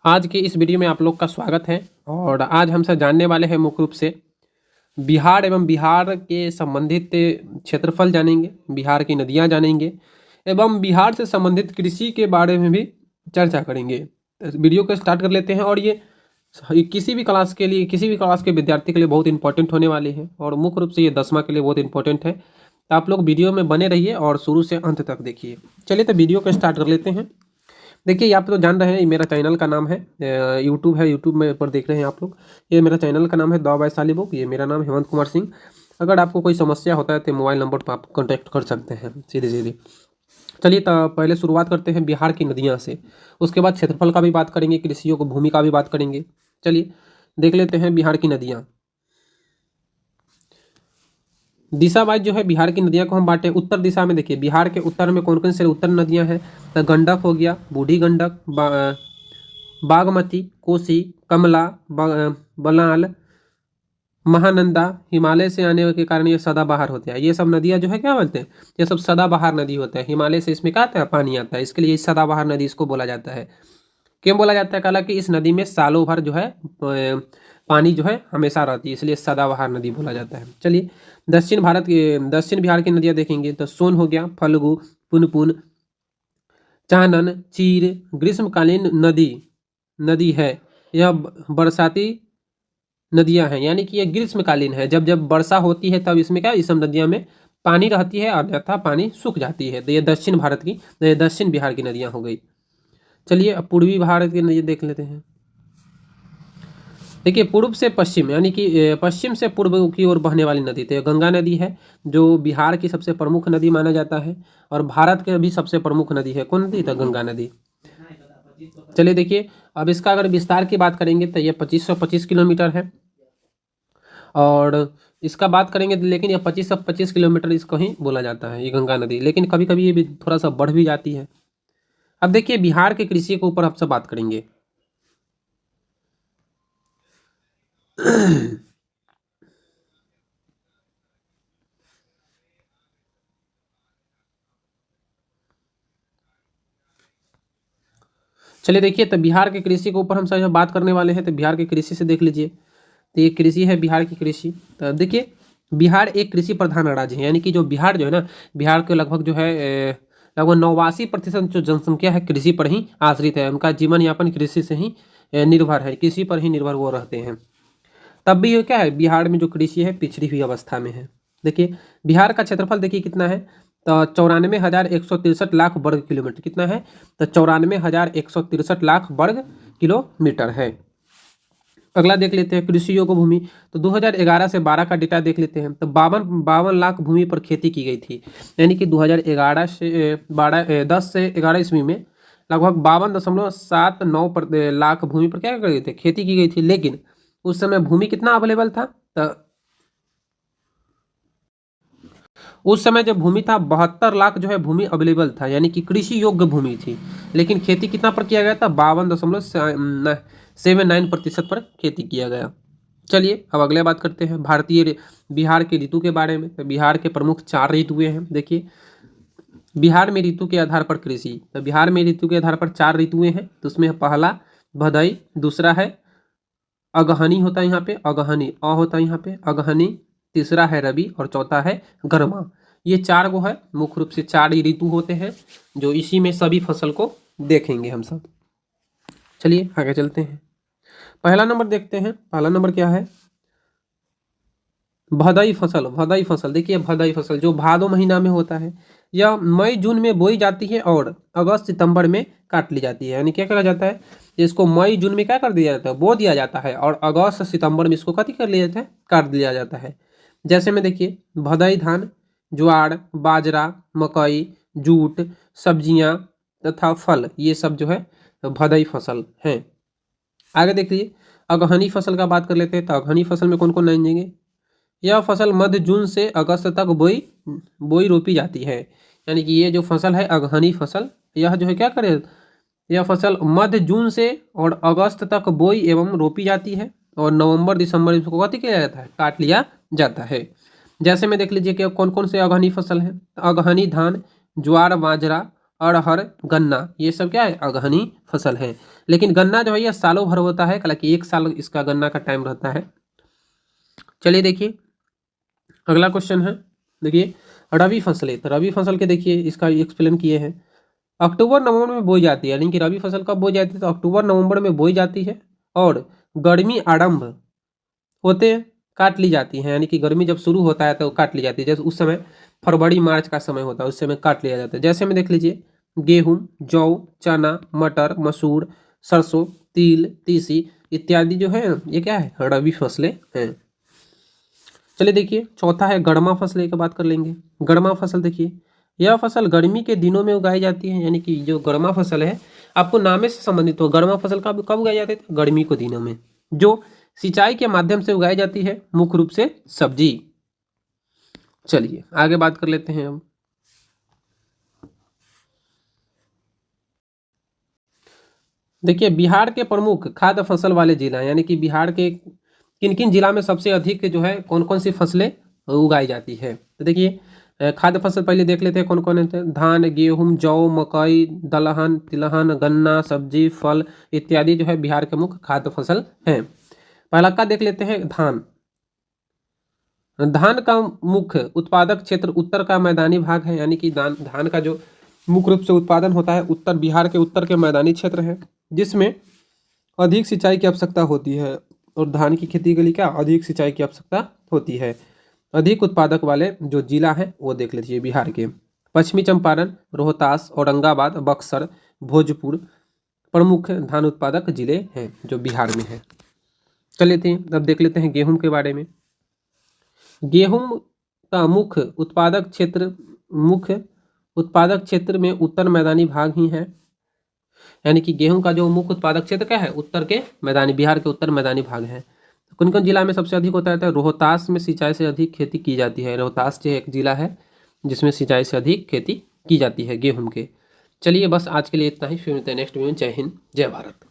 आज की इस वीडियो में आप लोग का स्वागत है। और आज हम सब जानने वाले हैं मुख्य रूप से बिहार एवं बिहार के संबंधित क्षेत्रफल जानेंगे, बिहार की नदियां जानेंगे एवं बिहार से संबंधित कृषि के बारे में भी चर्चा करेंगे। तो वीडियो को स्टार्ट कर लेते हैं। और ये किसी भी क्लास के लिए, किसी भी क्लास के विद्यार्थी के लिए बहुत इंपॉर्टेंट होने वाली है और मुख्य रूप से ये 10वां के लिए बहुत इंपॉर्टेंट है। तो आप लोग वीडियो में बने रहिए और शुरू से अंत तक देखिए। चलिए तो वीडियो को स्टार्ट कर लेते हैं। देखिए आप तो जान रहे हैं, ये मेरा चैनल का नाम है, यूट्यूब है, यूट्यूब में पर देख रहे हैं आप लोग। ये मेरा चैनल का नाम है द वैशाली बुक। ये मेरा नाम हेमंत कुमार सिंह। अगर आपको कोई समस्या होता है तो मोबाइल नंबर पर आप कॉन्टैक्ट कर सकते हैं सीधे सीधे। चलिए तो पहले शुरुआत करते हैं बिहार की नदियाँ से। उसके बाद क्षेत्रफल का भी बात करेंगे, कृषियों को भूमि का भी बात करेंगे। चलिए देख लेते हैं बिहार की नदियाँ। दिशा वाइज जो है बिहार की नदियां को हम बांटे उत्तर दिशा में। देखिए बिहार के उत्तर में कौन कौन से उत्तर नदियां हैं, तो गंडक हो गया, बूढ़ी गंडक, बागमती, कोसी, कमला, बलान, महानंदा। हिमालय से आने के कारण ये सदाबहार होते हैं। ये सब नदियां जो है क्या बोलते हैं, ये सब सदाबहार नदी होते हैं। हिमालय से इसमें क्या आता है, पानी आता है, इसके लिए सदाबहार नदी इसको बोला जाता है। क्यों बोला जाता है, कहा कि इस नदी में सालों भर जो है पानी जो है हमेशा रहती है, इसलिए सदाबहार नदी बोला जाता है। चलिए दक्षिण बिहार की नदियां देखेंगे तो सोन हो गया, फल्गु, पुनपुन, चानन, चीर। ग्रीष्मकालीन नदी है। यह बरसाती नदियां हैं, यानी कि यह ग्रीष्मकालीन है। जब जब वर्षा होती है तब इसमें क्या, इस सब नदियां में पानी रहती है, अन्यथा पानी सूख जाती है। तो ये दक्षिण बिहार की नदियां हो गई। चलिए अब पूर्वी भारत की नदी देख लेते हैं। देखिए पूर्व से पश्चिम, यानी कि पश्चिम से पूर्व की ओर बहने वाली नदी तो गंगा नदी है, जो बिहार की सबसे प्रमुख नदी माना जाता है और भारत के भी सबसे प्रमुख नदी है। कौन नदी, तो गंगा नदी। चलिए देखिए अब इसका अगर विस्तार की बात करेंगे तो ये 2525 किलोमीटर है। और इसका बात करेंगे लेकिन ये 2525 किलोमीटर इसको ही बोला जाता है, ये गंगा नदी। लेकिन कभी कभी ये भी थोड़ा सा बढ़ भी जाती है। अब देखिए बिहार के कृषि के ऊपर आपसे बात करेंगे। चलिए देखिए तो बिहार के कृषि के ऊपर हम सब बात करने वाले हैं। तो बिहार के कृषि से देख लीजिए, तो ये कृषि है बिहार की कृषि। तो देखिए बिहार एक कृषि प्रधान राज्य है, यानी कि जो बिहार जो है ना, बिहार के लगभग जो है लगभग 89% जो जनसंख्या है कृषि पर ही आश्रित है। उनका जीवन यापन कृषि से ही निर्भर है, कृषि पर ही निर्भर वो रहते हैं। तब भी ये क्या है, बिहार में जो कृषि है पिछड़ी हुई अवस्था में है। देखिए बिहार का क्षेत्रफल देखिए कितना है, तो 94,163 लाख वर्ग किलोमीटर। कितना है, तो 94,163 लाख वर्ग किलोमीटर है। अगला देख लेते हैं कृषि योग्य भूमि। तो 2011 से 12 का डेटा देख लेते हैं। तो बावन लाख भूमि पर खेती की गई थी, यानी कि 2011 से 10 से 11 ईस्वी में लगभग 52.79 लाख भूमि पर क्या कर गए थे, खेती की गई थी। लेकिन उस समय भूमि कितना अवेलेबल था, तो उस समय जो भूमि था 72 लाख जो है भूमि अवेलेबल था, यानी कि कृषि योग्य भूमि थी। लेकिन खेती कितना पर किया गया था, 52.79% पर खेती किया गया। चलिए अब अगले बात करते हैं बिहार के ऋतु के बारे में। तो बिहार के प्रमुख 4 ऋतुएं हैं। देखिए बिहार में ऋतु के आधार पर कृषि, तो बिहार में ऋतु के आधार पर 4 ऋतुएं हैं। तो उसमें पहला भदई, दूसरा है अगहनी होता है यहाँ पे, अगहनी अ होता है यहाँ पे अगहनी, तीसरा है रबी और चौथा है गर्मा। ये 4 को है, मुख्य रूप से 4 ही ऋतु होते हैं, जो इसी में सभी फसल को देखेंगे हम सब। चलिए आगे चलते हैं। पहला नंबर देखते हैं। पहला नंबर क्या है, भदई फसल। भदई फसल देखिए, भदई फसल जो भादो महीना में होता है, यह मई जून में बोई जाती है और अगस्त सितंबर में काट ली जाती है। यानी क्या करा जाता है, इसको मई जून में क्या कर दिया जाता है, बो दिया जाता है, और अगस्त सितंबर में इसको कथी कर लिया जाता है, काट दिया जाता है। जैसे में देखिए भदई धान, ज्वार, बाजरा, मकई, जूट, सब्जियां तथा फल, ये सब जो है भदई फसल हैं। आगे देखिए अगहनी फसल का बात कर लेते हैं। तो अगहनी फसल में कौन कौन आएंगे, यह फसल मध्य जून से अगस्त तक बोई रोपी जाती है। यानी कि ये जो फसल है अगहनी फसल, यह जो है क्या करे, यह फसल मध्य जून से और अगस्त तक बोई एवं रोपी जाती है और नवंबर दिसंबर इसको कथी किया जाता है, काट लिया जाता है। जैसे में देख लीजिए कि कौन कौन से अगहनी फसल है। अगहनी धान, ज्वार, बाजरा, अरहर, गन्ना, ये सब क्या है, अगहनी फसल है। लेकिन गन्ना जो है ये सालों भर होता है, हालांकि 1 साल इसका गन्ना का टाइम रहता है। चलिए देखिए अगला क्वेश्चन है, देखिए रबी फसलें। तो रबी फसल के देखिए इसका एक्सप्लेन किए हैं। अक्टूबर नवंबर में बोई जाती है, यानी कि रबी फसल कब बोई जाती है, तो अक्टूबर नवंबर में बोई जाती है और गर्मी आरंभ होते काट ली जाती है, यानी कि गर्मी जब शुरू होता है तो काट ली जाती है। जैसे उस समय फरवरी मार्च का समय होता है, उस समय काट लिया जाता है। जैसे में देख लीजिए गेहूं, जौ, चना, मटर, मसूर, सरसों, तिल, तीसी इत्यादि जो है ये क्या है, रबी फसलें हैं। चलिए देखिए चौथा है गरमा फसलें की बात कर लेंगे। गरमा फसल देखिए, यह फसल गर्मी के दिनों में उगाई जाती है, यानी कि जो गरमा फसल है आपको नामे से संबंधित हो। गरमा फसल कब कब उगाई जाती है, तो गर्मी के दिनों में, जो सिंचाई के माध्यम से उगाई जाती है, मुख्य रूप से सब्जी। चलिए आगे बात कर लेते हैं हम। देखिए बिहार के प्रमुख खाद्य फसल वाले जिला, यानी कि बिहार के किन किन जिला में सबसे अधिक जो है कौन कौन सी फसलें उगाई जाती है। तो देखिए खाद्य फसल पहले देख लेते हैं कौन कौन है। धान, गेहूं, जौ, मकई, दलहन, तिलहन, गन्ना, सब्जी, फल इत्यादि जो है बिहार के मुख्य खाद्य फसल हैं। पहला का देख लेते हैं धान। धान का मुख्य उत्पादक क्षेत्र उत्तर का मैदानी भाग है, यानी कि धान का जो मुख्य रूप से उत्पादन होता है उत्तर बिहार के उत्तर के मैदानी क्षेत्र है, जिसमें अधिक सिंचाई की आवश्यकता होती है। और धान की खेती के लिए क्या अधिक सिंचाई की आवश्यकता होती है। अधिक उत्पादक वाले जो जिला है वो देख लीजिए बिहार के पश्चिमी चंपारण, रोहतास, औरंगाबाद, बक्सर, भोजपुर प्रमुख धान उत्पादक जिले हैं जो बिहार में है। चल लेते हैं अब देख लेते हैं गेहूं के बारे में। गेहूं का मुख्य उत्पादक क्षेत्र में उत्तर मैदानी भाग ही है, यानी कि गेहूं का जो मुख्य उत्पादक क्षेत्र क्या है, उत्तर के मैदानी, बिहार के उत्तर मैदानी भाग है। कौन कौन जिला में सबसे अधिक होता है, तो रोहतास में सिंचाई से अधिक खेती की जाती है। रोहतास जो एक जिला है जिसमें सिंचाई से अधिक खेती की जाती है गेहूं के। चलिए बस आज के लिए इतना ही, फिर मिलते हैं नेक्स्ट वीडियो में। जय हिंद, जय भारत।